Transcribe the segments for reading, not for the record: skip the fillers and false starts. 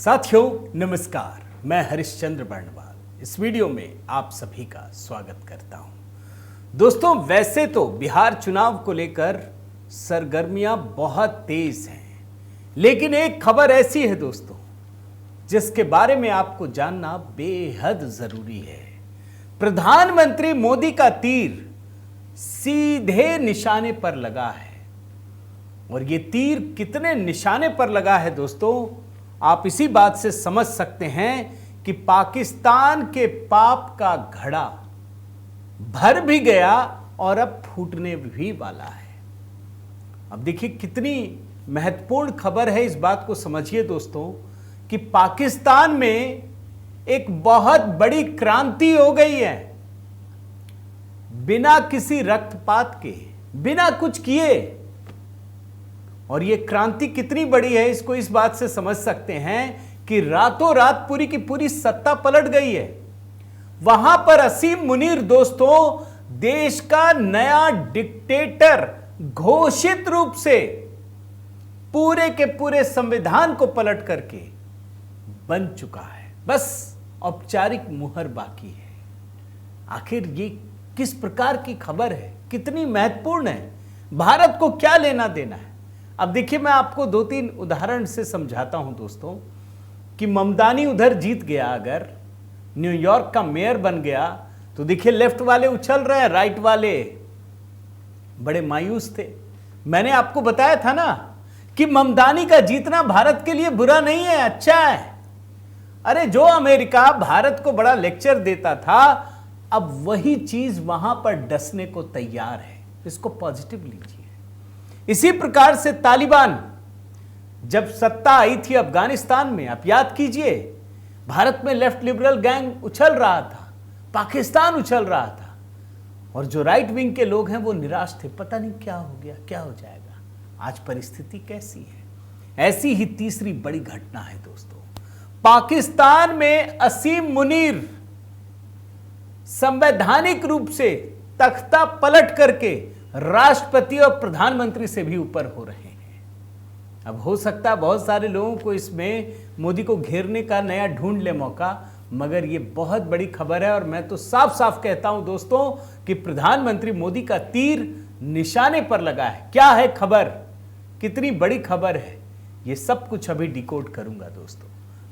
साथियों नमस्कार, मैं हरिश्चंद्र बर्णवाल इस वीडियो में आप सभी का स्वागत करता हूं। दोस्तों, वैसे तो बिहार चुनाव को लेकर सरगर्मियां बहुत तेज हैं, लेकिन एक खबर ऐसी है दोस्तों जिसके बारे में आपको जानना बेहद जरूरी है। प्रधानमंत्री मोदी का तीर सीधे निशाने पर लगा है, और ये तीर कितने निशाने पर लगा है दोस्तों, आप इसी बात से समझ सकते हैं कि पाकिस्तान के पाप का घड़ा भर भी गया और अब फूटने भी वाला है। अब देखिए कितनी महत्वपूर्ण खबर है, इस बात को समझिए दोस्तों कि पाकिस्तान में एक बहुत बड़ी क्रांति हो गई है। बिना किसी रक्तपात के, बिना कुछ किए, और यह क्रांति कितनी बड़ी है इसको इस बात से समझ सकते हैं कि रातों रात पूरी की पूरी सत्ता पलट गई है। वहां पर असीम मुनीर दोस्तों देश का नया डिक्टेटर घोषित रूप से पूरे के पूरे संविधान को पलट करके बन चुका है। बस औपचारिक मुहर बाकी है। आखिर ये किस प्रकार की खबर है, कितनी महत्वपूर्ण है, भारत को क्या लेना देना है। अब देखिए, मैं आपको दो तीन उदाहरण से समझाता हूं दोस्तों कि ममदानी उधर जीत गया, अगर न्यूयॉर्क का मेयर बन गया, तो देखिए लेफ्ट वाले उछल रहे हैं, राइट वाले बड़े मायूस थे। मैंने आपको बताया था ना कि ममदानी का जीतना भारत के लिए बुरा नहीं है, अच्छा है। अरे जो अमेरिका भारत को बड़ा लेक्चर देता था, अब वही चीज वहां पर डसने को तैयार है। इसको पॉजिटिव लीजिए। इसी प्रकार से तालिबान जब सत्ता आई थी अफगानिस्तान में, आप याद कीजिए, भारत में लेफ्ट लिबरल गैंग उछल रहा था, पाकिस्तान उछल रहा था, और जो राइट विंग के लोग हैं वो निराश थे, पता नहीं क्या हो गया, क्या हो जाएगा। आज परिस्थिति कैसी है। ऐसी ही तीसरी बड़ी घटना है दोस्तों, पाकिस्तान में असीम मुनीर संवैधानिक रूप से तख्ता पलट करके राष्ट्रपति और प्रधानमंत्री से भी ऊपर हो रहे हैं। अब हो सकता है बहुत सारे लोगों को इसमें मोदी को घेरने का नया ढूंढ ले मौका, मगर यह बहुत बड़ी खबर है। और मैं तो साफ साफ कहता हूं दोस्तों कि प्रधानमंत्री मोदी का तीर निशाने पर लगा है। क्या है खबर, कितनी बड़ी खबर है, यह सब कुछ अभी डिकोड करूंगा दोस्तों।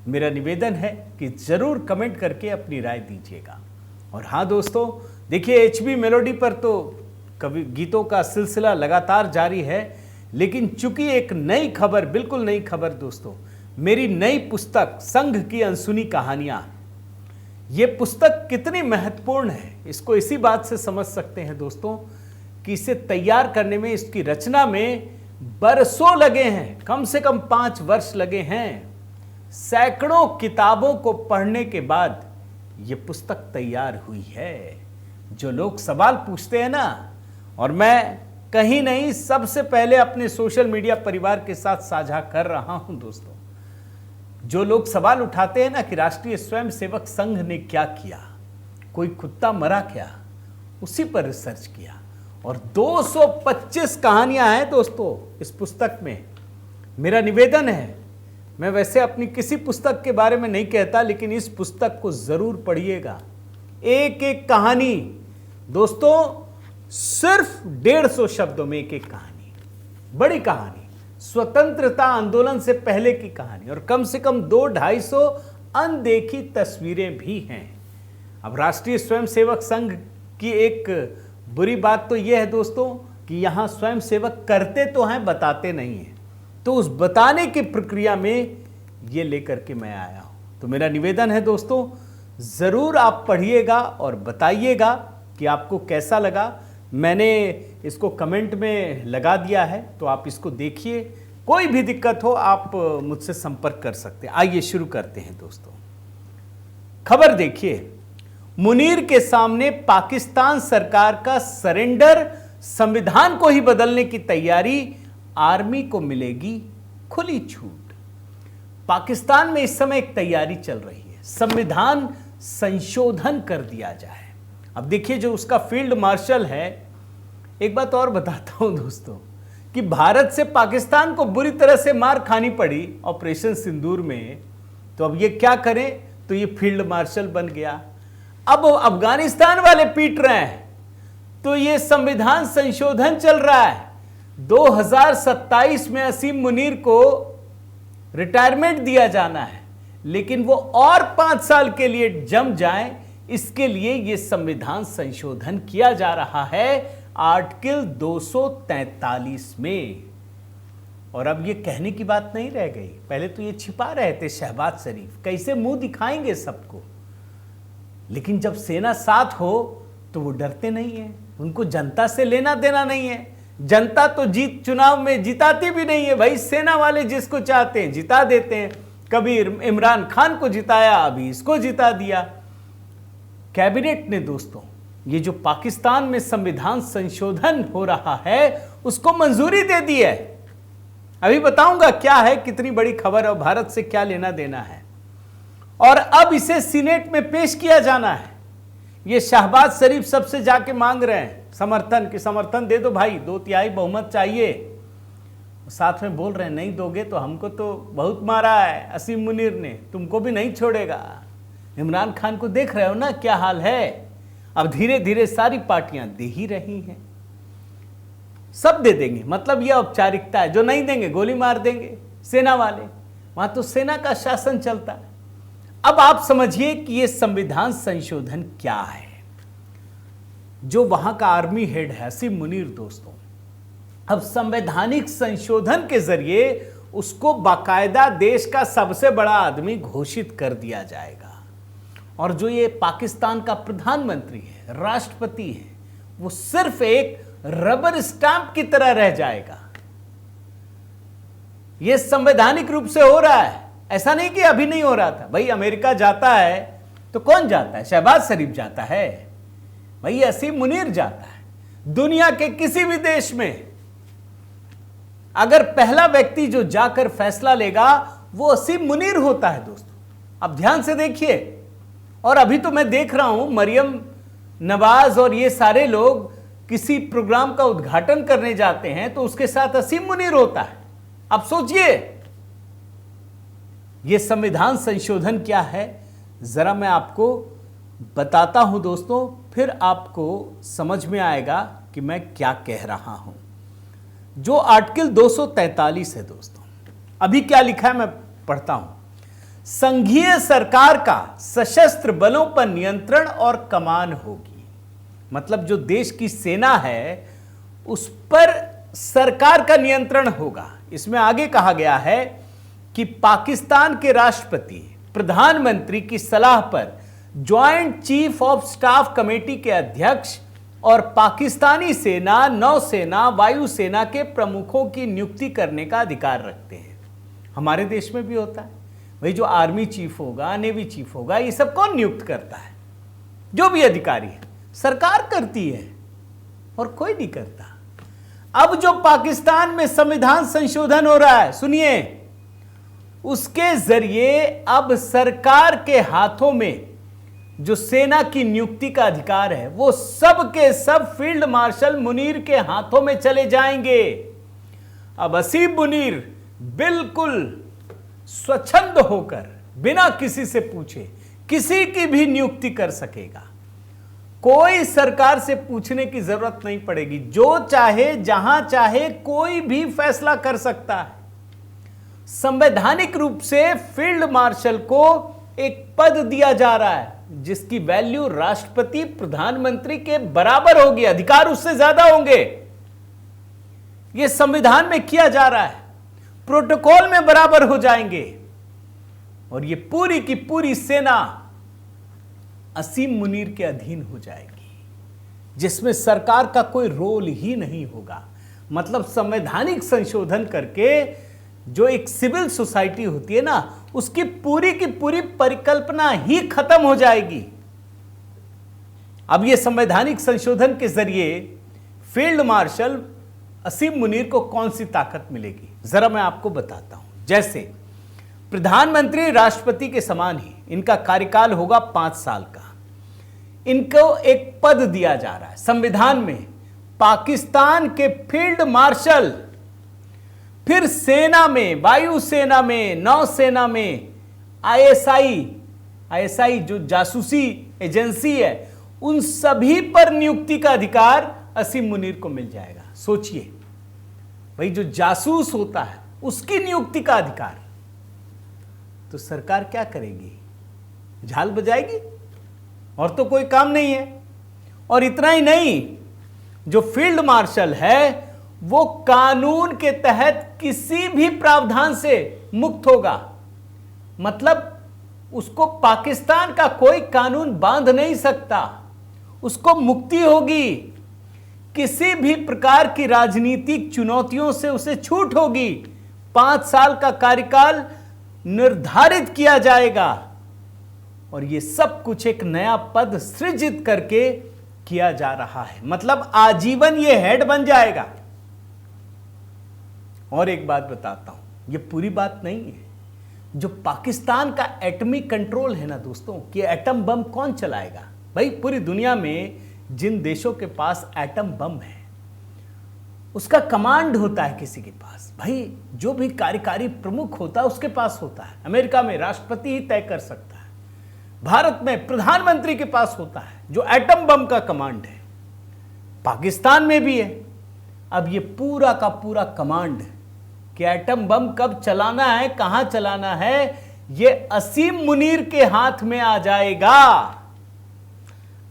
मेरा निवेदन है कि जरूर कमेंट करके अपनी राय दीजिएगा। और हां दोस्तों, देखिए HB मेलोडी पर तो कवि गीतों का सिलसिला लगातार जारी है, लेकिन चूंकि एक नई खबर, बिल्कुल नई खबर दोस्तों, मेरी नई पुस्तक संघ की अनसुनी कहानियां, यह पुस्तक कितनी महत्वपूर्ण है इसको इसी बात से समझ सकते हैं दोस्तों कि इसे तैयार करने में, इसकी रचना में बरसों लगे हैं, कम से कम 5 वर्ष लगे हैं। सैकड़ों किताबों को पढ़ने के बाद यह पुस्तक तैयार हुई है। जो लोग सवाल पूछते हैं ना, और मैं कहीं नहीं, सबसे पहले अपने सोशल मीडिया परिवार के साथ साझा कर रहा हूं दोस्तों, जो लोग सवाल उठाते हैं ना कि राष्ट्रीय स्वयंसेवक संघ ने क्या किया, कोई कुत्ता मरा क्या, उसी पर रिसर्च किया। और 225 कहानियां हैं दोस्तों इस पुस्तक में। मेरा निवेदन है, मैं वैसे अपनी किसी पुस्तक के बारे में नहीं कहता, लेकिन इस पुस्तक को जरूर पढ़िएगा। एक एक कहानी दोस्तों, सिर्फ 150 शब्दों में एक एक कहानी, बड़ी कहानी, स्वतंत्रता आंदोलन से पहले की कहानी, और कम से कम 200-250 अनदेखी तस्वीरें भी हैं। अब राष्ट्रीय स्वयंसेवक संघ की एक बुरी बात तो यह है दोस्तों कि यहां स्वयंसेवक करते तो हैं, बताते नहीं हैं। तो उस बताने की प्रक्रिया में ये लेकर के मैं आया हूं। तो मेरा निवेदन है दोस्तों, जरूर आप पढ़िएगा और बताइएगा कि आपको कैसा लगा। मैंने इसको कमेंट में लगा दिया है, तो आप इसको देखिए। कोई भी दिक्कत हो आप मुझसे संपर्क कर सकते हैं। आइए शुरू करते हैं दोस्तों। खबर देखिए, मुनीर के सामने पाकिस्तान सरकार का सरेंडर, संविधान को ही बदलने की तैयारी, आर्मी को मिलेगी खुली छूट। पाकिस्तान में इस समय एक तैयारी चल रही है, संविधान संशोधन कर दिया जाए। अब देखिए, जो उसका फील्ड मार्शल है, एक बात और बताता हूं दोस्तों कि भारत से पाकिस्तान को बुरी तरह से मार खानी पड़ी ऑपरेशन सिंदूर में, तो अब ये क्या करें, तो ये फील्ड मार्शल बन गया। अब अफगानिस्तान वाले पीट रहे हैं, तो ये संविधान संशोधन चल रहा है। 2027 में असीम मुनीर को रिटायरमेंट दिया जाना है, लेकिन वो और 5 साल के लिए जम जाएं, इसके लिए ये संविधान संशोधन किया जा रहा है आर्टिकल 243 में। और अब ये कहने की बात नहीं रह गई, पहले तो ये छिपा रहे थे शहबाज शरीफ, कैसे मुंह दिखाएंगे सबको, लेकिन जब सेना साथ हो तो वो डरते नहीं है, उनको जनता से लेना देना नहीं है। जनता तो चुनाव में जिताती भी नहीं है भाई, सेना वाले जिसको चाहते हैं जिता देते हैं। कभी इमरान खान को जिताया, अभी इसको जिता दिया। कैबिनेट ने दोस्तों ये जो पाकिस्तान में संविधान संशोधन हो रहा है उसको मंजूरी दे दी है। अभी बताऊंगा क्या है, कितनी बड़ी खबर और भारत से क्या लेना देना है। और अब इसे सीनेट में पेश किया जाना है। ये शहबाज शरीफ सबसे जाके मांग रहे हैं समर्थन, कि समर्थन दे दो भाई, 2/3 बहुमत चाहिए। साथ में बोल रहे हैं नहीं दोगे तो हमको तो बहुत मारा है असीम मुनीर ने, तुमको भी नहीं छोड़ेगा। इमरान खान को देख रहे हो ना क्या हाल है। अब धीरे धीरे सारी पार्टियां दे ही रही हैं, सब दे देंगे, मतलब यह औपचारिकता है। जो नहीं देंगे गोली मार देंगे सेना वाले, वहां तो सेना का शासन चलता है। अब आप समझिए कि यह संविधान संशोधन क्या है। जो वहां का आर्मी हेड है असीम मुनीर दोस्तों, अब संवैधानिक संशोधन के जरिए उसको बाकायदा देश का सबसे बड़ा आदमी घोषित कर दिया जाएगा। और जो ये पाकिस्तान का प्रधानमंत्री है, राष्ट्रपति है, वो सिर्फ एक रबर स्टैंप की तरह रह जाएगा। ये संवैधानिक रूप से हो रहा है, ऐसा नहीं कि अभी नहीं हो रहा था। भाई अमेरिका जाता है तो कौन जाता है? शहबाज शरीफ जाता है भाई, असीम मुनीर जाता है। दुनिया के किसी भी देश में अगर पहला व्यक्ति जो जाकर फैसला लेगा वो असीम मुनीर होता है दोस्तों। अब ध्यान से देखिए। और अभी तो मैं देख रहा हूं मरियम नवाज और ये सारे लोग किसी प्रोग्राम का उद्घाटन करने जाते हैं तो उसके साथ असीम मुनीर होता है। अब सोचिए यह संविधान संशोधन क्या है, जरा मैं आपको बताता हूं दोस्तों, फिर आपको समझ में आएगा कि मैं क्या कह रहा हूं। जो आर्टिकल 243 है दोस्तों, अभी क्या लिखा है मैं पढ़ता हूं। संघीय सरकार का सशस्त्र बलों पर नियंत्रण और कमान होगी। मतलब जो देश की सेना है उस पर सरकार का नियंत्रण होगा। इसमें आगे कहा गया है कि पाकिस्तान के राष्ट्रपति प्रधानमंत्री की सलाह पर joint chief of staff committee के अध्यक्ष और पाकिस्तानी सेना, नौसेना, वायुसेना के प्रमुखों की नियुक्ति करने का अधिकार रखते हैं। हमारे देश में भी होता है भाई, जो आर्मी चीफ होगा, नेवी चीफ होगा, ये सब कौन नियुक्त करता है? जो भी अधिकारी है सरकार करती है और कोई नहीं करता। अब जो पाकिस्तान में संविधान संशोधन हो रहा है, सुनिए, उसके जरिए अब सरकार के हाथों में जो सेना की नियुक्ति का अधिकार है वो सब के सब फील्ड मार्शल मुनीर के हाथों में चले जाएंगे। अब असीम मुनीर बिल्कुल स्वच्छंद होकर बिना किसी से पूछे किसी की भी नियुक्ति कर सकेगा। कोई सरकार से पूछने की जरूरत नहीं पड़ेगी, जो चाहे जहां चाहे कोई भी फैसला कर सकता है। संवैधानिक रूप से फील्ड मार्शल को एक पद दिया जा रहा है जिसकी वैल्यू राष्ट्रपति प्रधानमंत्री के बराबर होगी, अधिकार उससे ज्यादा होंगे। यह संविधान में किया जा रहा है, प्रोटोकॉल में बराबर हो जाएंगे। और यह पूरी की पूरी सेना असीम मुनीर के अधीन हो जाएगी, जिसमें सरकार का कोई रोल ही नहीं होगा। मतलब संवैधानिक संशोधन करके जो एक सिविल सोसाइटी होती है ना, उसकी पूरी की पूरी परिकल्पना ही खत्म हो जाएगी। अब यह संवैधानिक संशोधन के जरिए फील्ड मार्शल असीम मुनीर को कौन सी ताकत मिलेगी, जरा मैं आपको बताता हूं। जैसे प्रधानमंत्री राष्ट्रपति के समान ही इनका कार्यकाल होगा 5 साल का। इनको एक पद दिया जा रहा है संविधान में, पाकिस्तान के फील्ड मार्शल। फिर सेना में, वायुसेना में, नौसेना में आईएसआई जो जासूसी एजेंसी है, उन सभी पर नियुक्ति का अधिकार असीम मुनीर को मिल जाएगा। सोचिए भाई, जो जासूस होता है उसकी नियुक्ति का अधिकार। तो सरकार क्या करेगी? झाल बजाएगी, और तो कोई काम नहीं है। और इतना ही नहीं, जो फील्ड मार्शल है वो कानून के तहत किसी भी प्रावधान से मुक्त होगा। मतलब उसको पाकिस्तान का कोई कानून बांध नहीं सकता, उसको मुक्ति होगी। किसी भी प्रकार की राजनीतिक चुनौतियों से उसे छूट होगी। 5 साल का कार्यकाल निर्धारित किया जाएगा, और यह सब कुछ एक नया पद सृजित करके किया जा रहा है। मतलब आजीवन यह हेड बन जाएगा। और एक बात बताता हूं, यह पूरी बात नहीं है। जो पाकिस्तान का एटॉमिक कंट्रोल है ना दोस्तों, कि एटम बम कौन चलाएगा? भाई पूरी दुनिया में जिन देशों के पास एटम बम है उसका कमांड होता है किसी के पास। भाई जो भी कार्यकारी प्रमुख होता है उसके पास होता है। अमेरिका में राष्ट्रपति ही तय कर सकता है, भारत में प्रधानमंत्री के पास होता है जो एटम बम का कमांड है। पाकिस्तान में भी है। अब ये पूरा का पूरा कमांड कि एटम बम कब चलाना है, कहां चलाना है, ये असीम मुनीर के हाथ में आ जाएगा।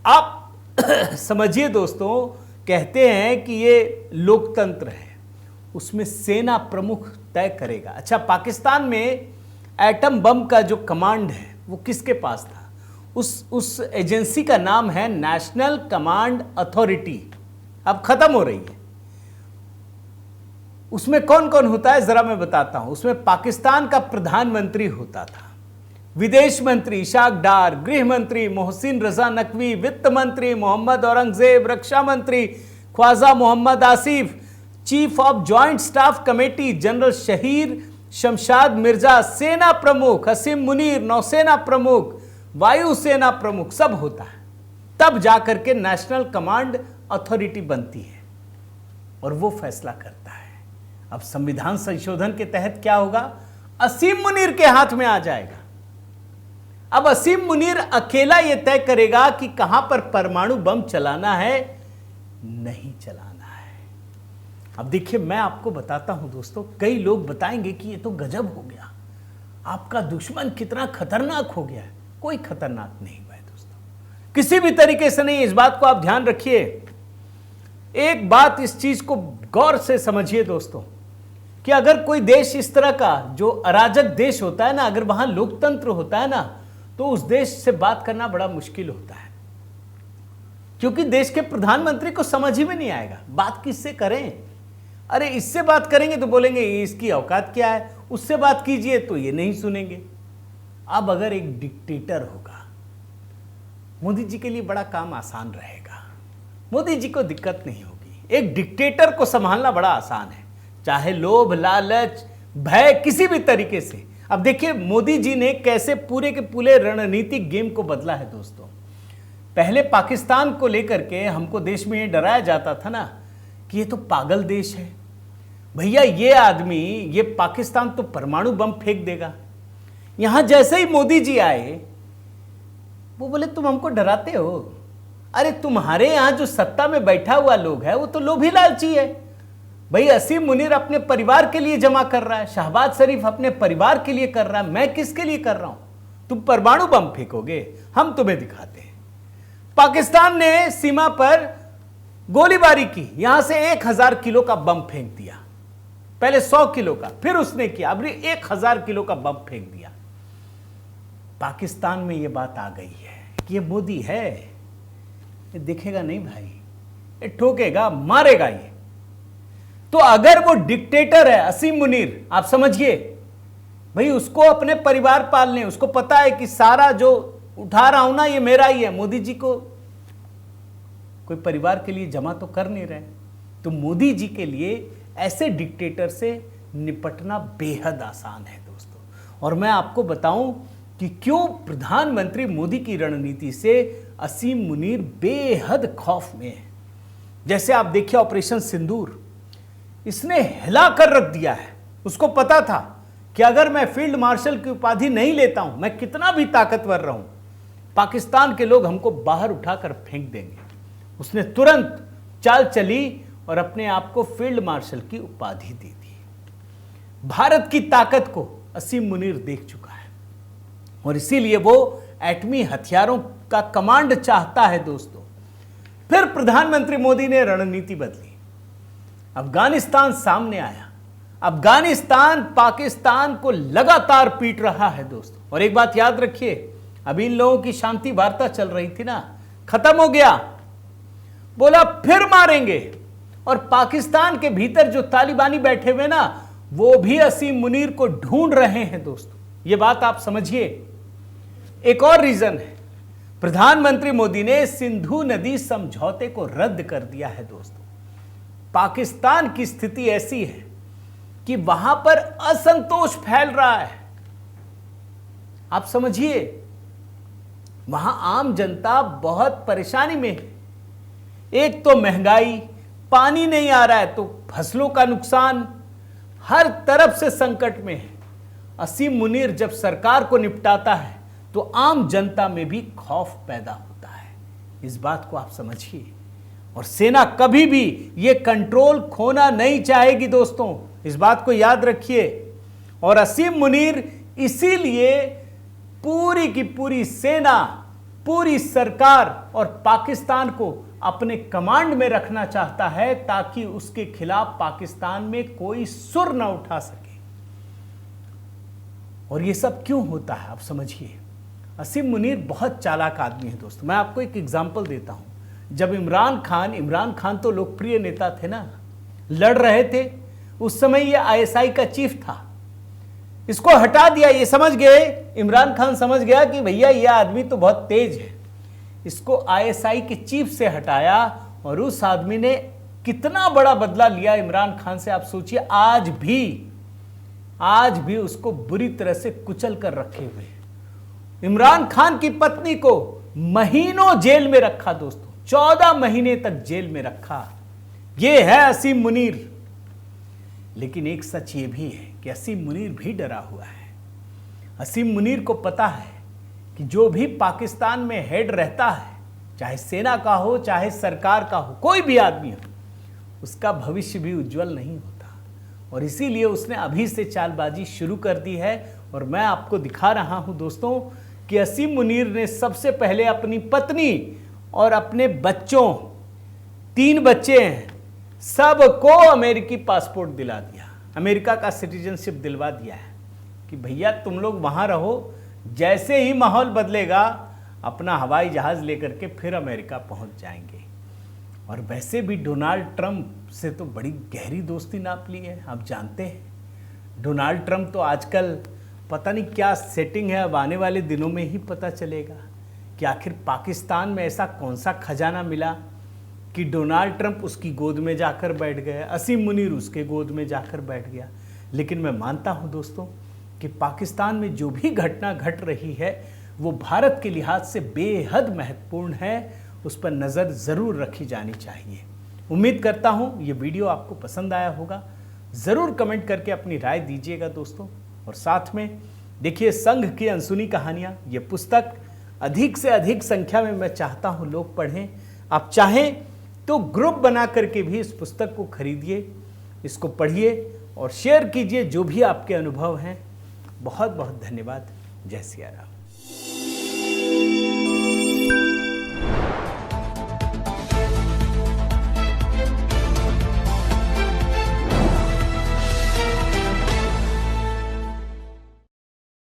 आप समझिए दोस्तों, कहते हैं कि ये लोकतंत्र है, उसमें सेना प्रमुख तय करेगा। अच्छा, पाकिस्तान में एटम बम का जो कमांड है वो किसके पास था? उस एजेंसी का नाम है नेशनल कमांड अथॉरिटी। अब खत्म हो रही है। उसमें कौन कौन होता है जरा मैं बताता हूं। उसमें पाकिस्तान का प्रधानमंत्री होता था, विदेश मंत्री इशाक डार, गृह मंत्री मोहसिन रजा नकवी, वित्त मंत्री मोहम्मद औरंगजेब, रक्षा मंत्री Khawaja Mohammad Asif, chief of joint staff committee general Sahir Shamshad Mirza, सेना प्रमुख असीम मुनीर, नौसेना प्रमुख, वायुसेना प्रमुख, सब होता है। तब जाकर के नेशनल कमांड अथॉरिटी बनती है और वो फैसला करता है। अब संविधान संशोधन के तहत क्या होगा? असीम मुनीर के हाथ में आ जाएगा। अब असीम मुनीर अकेला यह तय करेगा कि कहां पर परमाणु बम चलाना है, नहीं चलाना है। अब देखिए, मैं आपको बताता हूं दोस्तों, कई लोग बताएंगे कि ये तो गजब हो गया, आपका दुश्मन कितना खतरनाक हो गया है। कोई खतरनाक नहीं हुआ है दोस्तों, किसी भी तरीके से नहीं। इस बात को आप ध्यान रखिए। एक बात इस चीज को गौर से समझिए दोस्तों, कि अगर कोई देश इस तरह का जो अराजक देश होता है ना, अगर वहां लोकतंत्र होता है ना, तो उस देश से बात करना बड़ा मुश्किल होता है, क्योंकि देश के प्रधानमंत्री को समझ ही में नहीं आएगा बात किससे करें। अरे इससे बात करेंगे तो बोलेंगे इसकी औकात क्या है, उससे बात कीजिए तो ये नहीं सुनेंगे। अब अगर एक डिक्टेटर होगा, मोदी जी के लिए बड़ा काम आसान रहेगा, मोदी जी को दिक्कत नहीं होगी। एक डिक्टेटर को संभालना बड़ा आसान है, चाहे लोभ लालच भय किसी भी तरीके से। अब देखिए मोदी जी ने कैसे पूरे के पूरे रणनीतिक गेम को बदला है दोस्तों। पहले पाकिस्तान को लेकर के हमको देश में ये डराया जाता था ना कि ये तो पागल देश है, भैया ये आदमी, ये पाकिस्तान तो परमाणु बम फेंक देगा। यहां जैसे ही मोदी जी आए, वो बोले तुम हमको डराते हो। अरे तुम्हारे यहां जो सत्ता में बैठा हुआ लोग है वो तो लोभी लालची है। भाई असीम मुनीर अपने परिवार के लिए जमा कर रहा है, शहबाज शरीफ अपने परिवार के लिए कर रहा है, मैं किसके लिए कर रहा हूं? तुम परमाणु बम फेंकोगे, हम तुम्हें दिखाते हैं। पाकिस्तान ने सीमा पर गोलीबारी की, यहां से 1000 किलो का बम फेंक दिया। पहले 100 किलो का, फिर उसने किया, अब 1000 किलो का बम फेंक दिया। पाकिस्तान में यह बात आ गई है कि ये मोदी है, ये दिखेगा नहीं भाई, ये ठोकेगा मारेगा ये। तो अगर वो डिक्टेटर है असीम मुनीर, आप समझिए भाई, उसको अपने परिवार पालने, उसको पता है कि सारा जो उठा रहा हूं ना ये मेरा ही है, मोदी जी को कोई परिवार के लिए जमा तो कर नहीं रहे। तो मोदी जी के लिए ऐसे डिक्टेटर से निपटना बेहद आसान है दोस्तों। और मैं आपको बताऊं कि क्यों प्रधानमंत्री मोदी की रणनीति से असीम मुनीर बेहद खौफ में है। जैसे आप देखिए ऑपरेशन सिंदूर, इसने हिला कर रख दिया है। उसको पता था कि अगर मैं फील्ड मार्शल की उपाधि नहीं लेता हूं, मैं कितना भी ताकतवर रहूं, पाकिस्तान के लोग हमको बाहर उठाकर फेंक देंगे। उसने तुरंत चाल चली और अपने आप को फील्ड मार्शल की उपाधि दे दी। भारत की ताकत को असीम मुनीर देख चुका है और इसीलिए वो एटमी हथियारों का कमांड चाहता है दोस्तों। फिर प्रधानमंत्री मोदी ने रणनीति बदली, अफगानिस्तान सामने आया। अफगानिस्तान पाकिस्तान को लगातार पीट रहा है दोस्तों। और एक बात याद रखिए, अभी इन लोगों की शांति वार्ता चल रही थी ना, खत्म हो गया, बोला फिर मारेंगे। और पाकिस्तान के भीतर जो तालिबानी बैठे हुए ना, वो भी असीम मुनीर को ढूंढ रहे हैं दोस्तों। ये बात आप समझिए। एक और रीजन है, प्रधानमंत्री मोदी ने सिंधु नदी समझौते को रद्द कर दिया है दोस्तों। पाकिस्तान की स्थिति ऐसी है कि वहां पर असंतोष फैल रहा है। आप समझिए, वहां आम जनता बहुत परेशानी में है। एक तो महंगाई, पानी नहीं आ रहा है तो फसलों का नुकसान, हर तरफ से संकट में है। असीम मुनीर जब सरकार को निपटाता है तो आम जनता में भी खौफ पैदा होता है। इस बात को आप समझिए। और सेना कभी भी ये कंट्रोल खोना नहीं चाहेगी दोस्तों, इस बात को याद रखिए। और असीम मुनीर इसीलिए पूरी की पूरी सेना, पूरी सरकार और पाकिस्तान को अपने कमांड में रखना चाहता है ताकि उसके खिलाफ पाकिस्तान में कोई सुर न उठा सके। और ये सब क्यों होता है आप समझिए। असीम मुनीर बहुत चालाक आदमी है दोस्तों। मैं आपको एक एग्जांपल देता हूं। जब इमरान खान तो लोकप्रिय नेता थे ना, लड़ रहे थे, उस समय ये आईएसआई का चीफ था। इसको हटा दिया, ये समझ गए, इमरान खान समझ गया कि भैया ये आदमी तो बहुत तेज है। इसको आईएसआई के चीफ से हटाया और उस आदमी ने कितना बड़ा बदला लिया इमरान खान से। आप सोचिए, आज भी उसको बुरी तरह से कुचल कर रखे हुए। इमरान खान की पत्नी को महीनों जेल में रखा दोस्तों, 14 महीने तक जेल में रखा। यह है असीम मुनीर। लेकिन एक सच ये भी है कि असीम मुनीर भी डरा हुआ है। असीम मुनीर को पता है कि जो भी पाकिस्तान में हेड रहता है, चाहे सेना का हो चाहे सरकार का हो, कोई भी आदमी हो, उसका भविष्य भी उज्जवल नहीं होता। और इसीलिए उसने अभी से चालबाजी शुरू कर दी है। और मैं आपको दिखा रहा हूं दोस्तों कि असीम मुनीर ने सबसे पहले अपनी पत्नी और अपने बच्चों, 3 बच्चे हैं, सबको अमेरिकी पासपोर्ट दिला दिया, अमेरिका का सिटीजनशिप दिलवा दिया है कि भैया तुम लोग वहां रहो, जैसे ही माहौल बदलेगा अपना हवाई जहाज लेकर के फिर अमेरिका पहुंच जाएंगे। और वैसे भी डोनाल्ड ट्रंप से तो बड़ी गहरी दोस्ती नाप ली है। आप जानते हैं डोनाल्ड ट्रंप तो आजकल पता नहीं क्या सेटिंग है, अब आने वाले दिनों में ही पता चलेगा कि आखिर पाकिस्तान में ऐसा कौन सा खजाना मिला कि डोनाल्ड ट्रंप उसकी गोद में जाकर बैठ गए, असीम मुनीर उसके गोद में जाकर बैठ गया। लेकिन मैं मानता हूं दोस्तों कि पाकिस्तान में जो भी घटना घट रही है वो भारत के लिहाज से बेहद महत्वपूर्ण है, उस पर नज़र ज़रूर रखी जानी चाहिए। उम्मीद करता हूं ये वीडियो आपको पसंद आया होगा। ज़रूर कमेंट करके अपनी राय दीजिएगा दोस्तों। और साथ में देखिए संघ की अनसुनी कहानियां, ये पुस्तक अधिक से अधिक संख्या में मैं चाहता हूं लोग पढ़ें। आप चाहें तो ग्रुप बना करके भी इस पुस्तक को खरीदिए, इसको पढ़िए और शेयर कीजिए जो भी आपके अनुभव हैं। बहुत बहुत धन्यवाद। जय सिया राम।